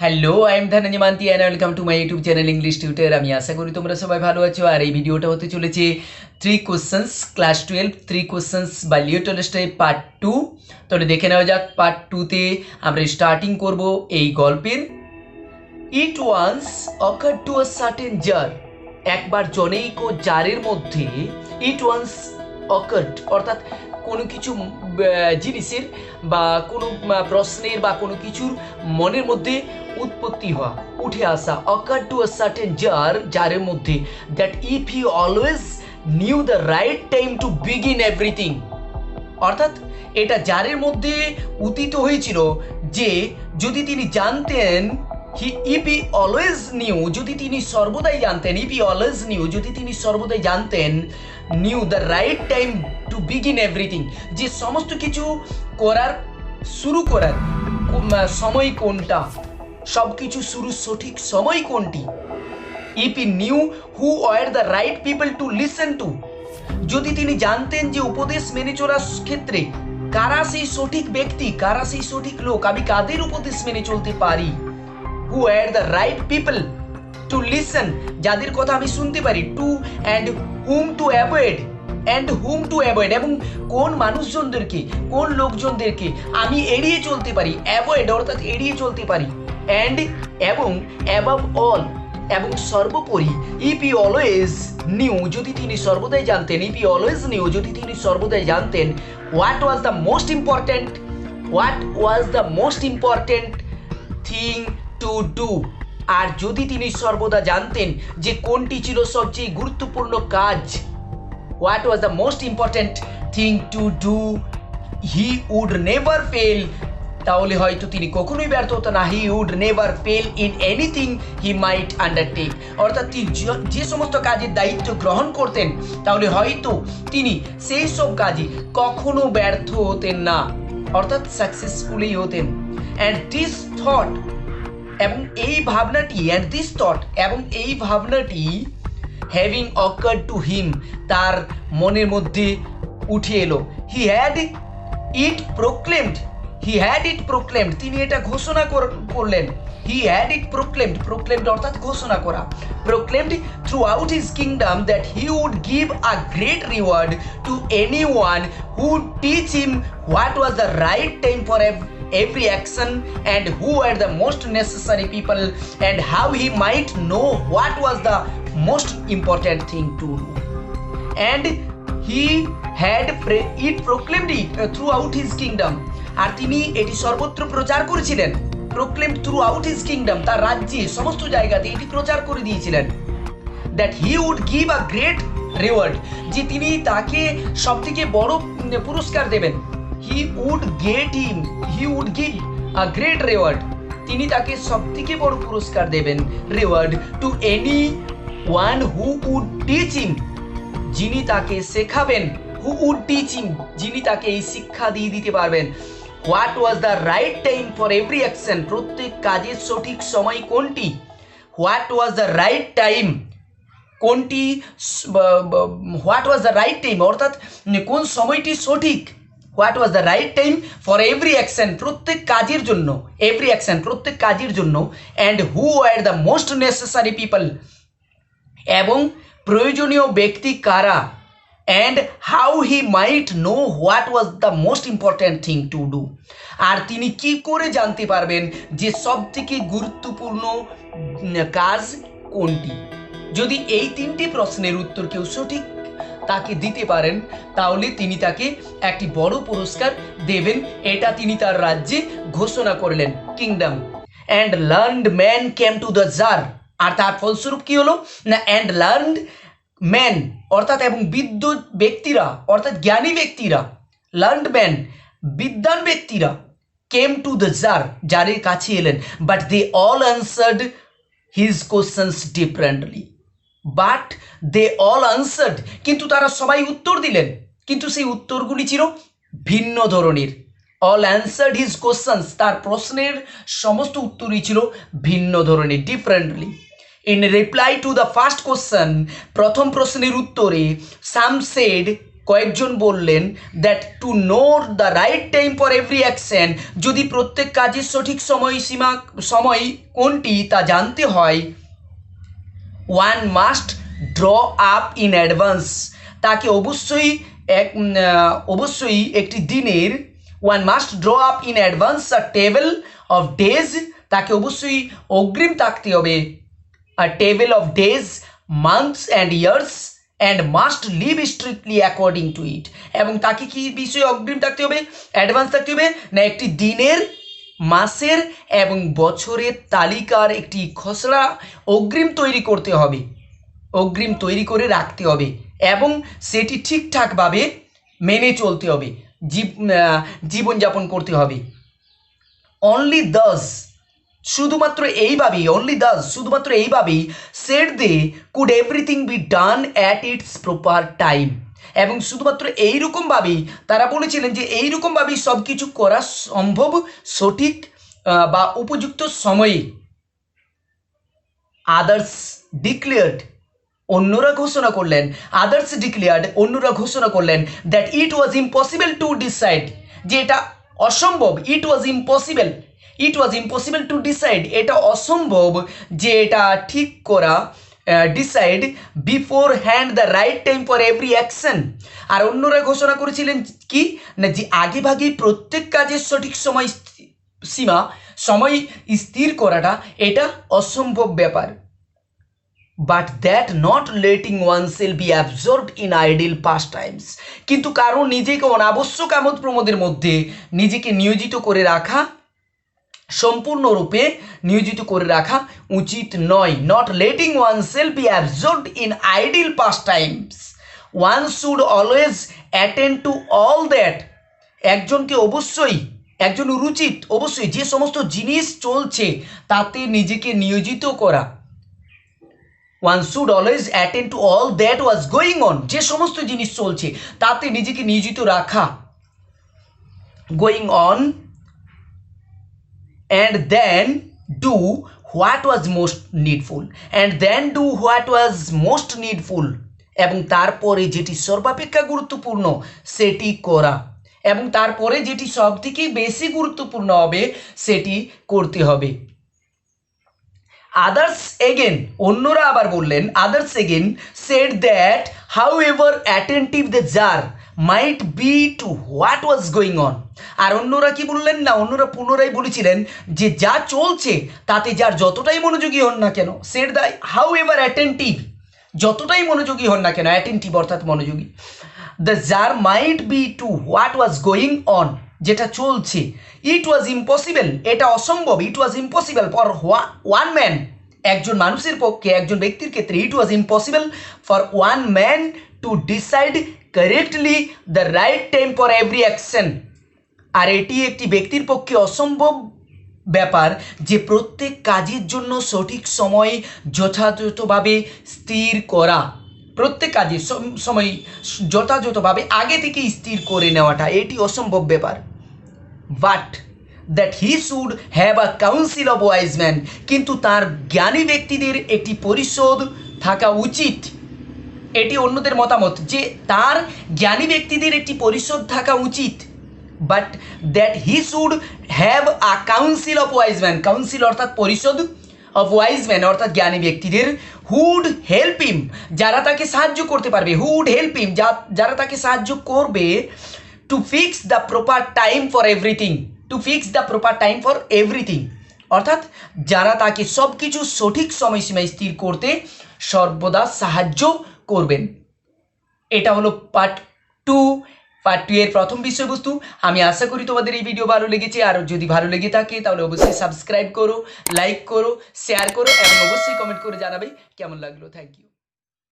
Hello, I am Dhananjay মান্তি and welcome to my YouTube channel English tutor. আমি আশা করি তোমরা সবাই ভালো আছো। আর এই ভিডিওটা হতে চলেছে 3 questions class 12 3 questions by Leo Tolstoy part 2। তাহলে দেখে নেওয়া যাক পার্ট 2তে আমরা স্টার্টিং করব এই গল্পের। It once occurred to a certain tsar, একবার জনৈক জারের মধ্যে ইট ওয়ান্স অকার্ড অর্থাৎ কোনো কিছু জিনিসের বা কোনো প্রশ্নের বা কোনো কিছুর মনের মধ্যে উৎপত্তি হওয়া, উঠে আসা। Occurred to a certain tsar, জারের মধ্যে, that if he always knew the right time to begin everything, অর্থাৎ এটা জারের মধ্যে উদিত হয়েছিল যে যদি তিনি জানতেন, ইফ হি অলওয়েজ নিউ, যদি তিনি সর্বদাই জানতেন, ইফ হি অলওয়েজ নিউ, যদি তিনি সর্বদাই জানতেন, new the right time to begin everything, যে সমস্ত কিছু করার শুরু করার সময় কোনটা, সব কিছু শুরুর সঠিক সময় কোনটি। If he knew who were the right people to listen to, যদি তিনি জানতেন যে উপদেশ মেনে চলার ক্ষেত্রে কারা সেই সঠিক ব্যক্তি, কারা সেই সঠিক লোক, আমি কাদের উপদেশ মেনে চলতে পারি। Who are the right people to listen, যাদের কথা আমি শুনতে পারি। To and whom to avoid, এবং কোন মানুষজনদেরকে, কোন লোকজনদেরকে আমি এড়িয়ে চলতে পারি। অ্যাভয়েড অর্থাৎ এড়িয়ে চলতে পারি। অ্যান্ড এবং অ্যাবাভ অল, এবং সর্বোপরি। ইফ ই অলওয়েজ নিউ, যদি তিনি সর্বদাই জানতেন, ইফ ই অলওয়েজ নিউ, যদি তিনি সর্বদাই জানতেন, what was the most important thing to do, আর যদি তিনি সর্বদা জানতেন যে কোনটি ছিল সবচেয়ে গুরুত্বপূর্ণ কাজ, what was the most important thing to do, he would never fail, তাহলে হয়তো তিনি কখনোই ব্যর্থ হতো না। He would never fail in anything he might undertake, অর্থাৎ তিনি যে সমস্ত কাজের দায়িত্ব গ্রহণ করতেন, তাহলে হয়তো তিনি সেই সব কাজে কখনো ব্যর্থ হতেন না, অর্থাৎ সাকসেসফুলি হতেন। অ্যান্ড দিস থট, এবং এই ভাবনাটি, অ্যান্ড দিস থট, এবং এই ভাবনাটি, হ্যাভিং অকার্ড টু হিম, তার মনের মধ্যে উঠে এলো। হি হ্যাড ইট প্রোক্লেমড, তিনি এটা ঘোষণা করলেন। হি হ্যাড ইট প্রোক্লেমড অর্থাৎ ঘোষণা করা। Proclaimed throughout his kingdom that he would give a great reward to anyone who teach him what was the right time for every action, and who were the most necessary people, and how he might know what was the most important thing to do. And he had it proclaimed it throughout his kingdom, আর তিনি এটি সর্বত্র প্রচার করেছিলেন। Proclaimed throughout his kingdom, তার রাজ্যে সমস্ত জায়গাতে এটি প্রচার করে দিয়েছিলেন। That he would give a great reward, যে তিনি তাকে সবথেকে বড় পুরস্কার দেবেন। He would give a great reward, তিনি তাকে সবথেকে বড় পুরস্কার দেবেন, reward, to anyone who would teach him, যিনি তাকে শেখাবেন। হু উড টিচ হিম, যিনি তাকে এই শিক্ষা দিয়ে দিতে পারবেন। What was the right time for every action, প্রত্যেক কাজের সঠিক সময় কোনটি। What was the right time, কোনটি, what was the right time অর্থাৎ কোন সময়টি সঠিক। What was the right time for every action, প্রত্যেক কাজের জন্য, এভরি অ্যাকশন প্রত্যেক কাজের জন্য। And who are the most necessary people, এবং প্রয়োজনীয় ব্যক্তি কারা। And how he might know what was the most important thing to do, আর তিনি কি করে জানতে পারবেন যে সব থেকে গুরুত্বপূর্ণ কাজ কোনটি। যদি এই তিনটি প্রশ্নের উত্তর কেউ সঠিক তাকে দিতে পারেন, তাহলে তিনি তাকে একটি বড় পুরস্কার দেবেন। এটা তিনি তার রাজ্যে ঘোষণা করলেন, kingdom. And learned man came to the tsar, আর তার ফলস্বরূপ কি হলো না, অ্যান্ড লার্নড ম্যান অর্থাৎ এবং বিদ্য ব্যক্তিরা অর্থাৎ জ্ঞানী ব্যক্তিরা, লার্নড ম্যান বিদ্বান ব্যক্তিরা, কেম টু দ্য জার, জারের কাছে এলেন। But they all answered his questions differently, কিন্তু তারা সবাই উত্তর দিলেন, কিন্তু সেই উত্তরগুলি ছিল ভিন্ন ধরনের। অল অ্যান্সার্ড হিজ কোশ্চেন্স, তার প্রশ্নের সমস্ত উত্তরই ছিল ভিন্ন ধরনের, differently. In reply to the first question, প্রথম প্রশ্নের উত্তরে, সাম সেড, কয়েকজন বললেন that to know the right time for every action, যদি প্রত্যেক কাজের সঠিক সময় কোনটি তা জানতে হয়, one must draw up in advance, তাকে অবশ্যই একটি দিনের one must draw up in advance a table of days, তাকে অবশ্যই অগ্রিম থাকতে হবে আ table of days, months and years, and must leave strictly according to ইট, এবং তাকে কি বিষয়ে অগ্রিম থাকতে হবে, অ্যাডভান্স থাকতে হবে না একটি দিনের, মাসের এবং বছরের তালিকার একটি খসড়া অগ্রিম তৈরি করতে হবে, অগ্রিম তৈরি করে রাখতে হবে এবং সেটি ঠিকঠাকভাবে মেনে চলতে হবে, জীবনযাপন করতে হবে। অনলি দাস, শুধুমাত্র এইভাবেই said they could everything be done at its proper time, এবং শুধুমাত্র এইরকমভাবেই তারা বলেছিলেন যে এইরকমভাবেই সব কিছু করা সম্ভব সঠিক বা উপযুক্ত সময়ে। আদার্স ডিক্লেয়ার্ড, অন্যরা ঘোষণা করলেন that it was impossible to decide, যে এটা অসম্ভব, it was impossible to decide, এটা অসম্ভব যে এটা ঠিক করা, decide beforehand the right time for every action. আর অন্যরা ঘোষণা করেছিলেন কি না, যে আগেভাগেই প্রত্যেক কাজের সঠিক সময় স্থির করাটা এটা অসম্ভব ব্যাপার। But that not letting oneself be absorbed in idle pastimes, কিন্তু কারণ নিজেকে অনাবশ্যক আমোদ প্রমোদের মধ্যে নিজেকে সম্পূর্ণরূপে নিয়োজিত করে রাখা উচিত নয়। Not letting oneself be absorbed in idle pastimes, one should always attend to all that, একজনের উচিত অবশ্যই যে সমস্ত জিনিস চলছে তাতে নিজেকে নিয়োজিত করা। One should always attend to all that was going on, যে সমস্ত জিনিস চলছে তাতে নিজেকে নিয়োজিত রাখা, going on, and then do what was most needful, এবং তারপরে যেটি সর্বাপেক্ষা গুরুত্বপূর্ণ সেটি করা, এবং তারপরে যেটি সব থেকে বেশি গুরুত্বপূর্ণ হবে সেটি করতে হবে। আদার্স এগেন, অন্যরা আবার বললেন, others again said that however attentive the tsar might be to what was going on, আর অন্যরা কি বললেন না, অন্যরা পুনরায় বলেছিলেন যে যা চলছে তাতে যার যতটাই মনোযোগী হন না কেন, said the however attentive, যতটাই মনোযোগী হন না কেন, অ্যাটেন্টিভ অর্থাৎ মনোযোগী, the tsar might be to what was going on, যেটা চলছে, ইট ওয়াজ ইম্পসিবল, এটা অসম্ভব, it was impossible for one man, একজন মানুষের পক্ষে, একজন ব্যক্তির ক্ষেত্রে, it was impossible for one man to decide correctly the right time for every action, আর এটি একটি ব্যক্তির পক্ষে অসম্ভব ব্যাপার যে প্রত্যেক কাজের জন্য সঠিক সময় যথাযথভাবে স্থির করা, প্রত্যেক কাজের সময় যথাযথভাবে আগে থেকেই স্থির করে নেওয়াটা এটি অসম্ভব ব্যাপার। But that he should have a council of wise man, কিন্তু তার জ্ঞানী ব্যক্তিদের একটি পরিষদ থাকা উচিত, এটি অন্যদের মতামত যে তার জ্ঞানী ব্যক্তিদের একটি পরিষদ থাকা উচিত। But that he should have a council of wise man, council অর্থাৎ পরিষদ, অফ ওয়াইজ ম্যান অর্থাৎ জ্ঞানী ব্যক্তিদের, হুড হেল্প হিম, যারা তাকে সাহায্য করতে পারবে, হুড হেল্প হিম, যারা তাকে সাহায্য করবে, to fix the proper time for everything, অর্থাৎ যারা তাকে সব কিছু সঠিক সময়সীমায় স্থির করতে সর্বদা সাহায্য করবেন। এটা হলো পার্ট টু এর প্রথম বিষয়বস্তু। আমি আশা করি তোমাদের এই ভিডিও ভালো লেগেছে, আর যদি ভালো লেগে থাকে তাহলে অবশ্যই সাবস্ক্রাইব করো, লাইক করো, শেয়ার করো এবং অবশ্যই কমেন্ট করে জানাবে কেমন লাগলো। Thank you.